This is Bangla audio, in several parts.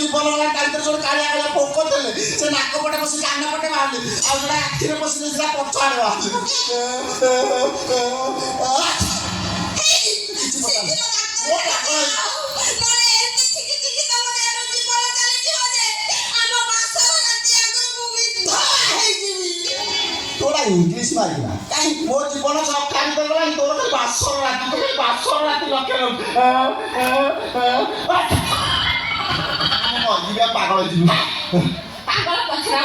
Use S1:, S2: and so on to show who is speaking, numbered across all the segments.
S1: জীবন কাଳିয়া পোক দেলে সে নাক পটে বসি কান পটে বাহারে আর যেটা আখিরে বসিলে সেটা পছাড়ে বাহারে তোরা ইংলিশ মারি না কাই মো জীবন সব খালি করে গলাম তোর খালি বাসর রাতি লক্ষ্য মরিবা পাগল হইছিস
S2: পাগল পছরা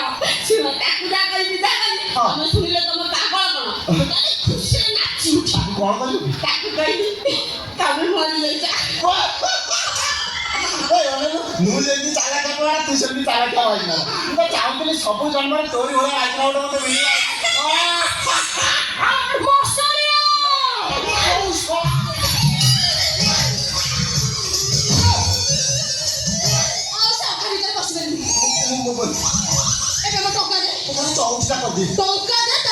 S2: শুনো তাকু জাগালি আমি শুনিলে তোমার পাগল কোন তোকে খুশি নাচি উঠি
S1: কোন কইলি
S2: তাকু কইলি তবে মরি যাইছা
S1: এই অনেক ମୁଁ ଯେମିତି ଚାଲା ଖାଇବା ତୁ ସେମିତି ଚାଲା ଖାଇବା ହେଇନା ମୁଁ ତ ଚାହୁଁଥିଲି ସବୁ ଜନ୍ମରେ ତୋରି ଭଳିଆ ଆଇଥିଲା ଗୋଟେ ମତେ ମିଳିଲା
S2: ଏବେ ମୋ ଟଙ୍କା ଦେ
S1: ଚଉଠିଟା କରିଦେବି
S2: ଟଙ୍କା ଦେ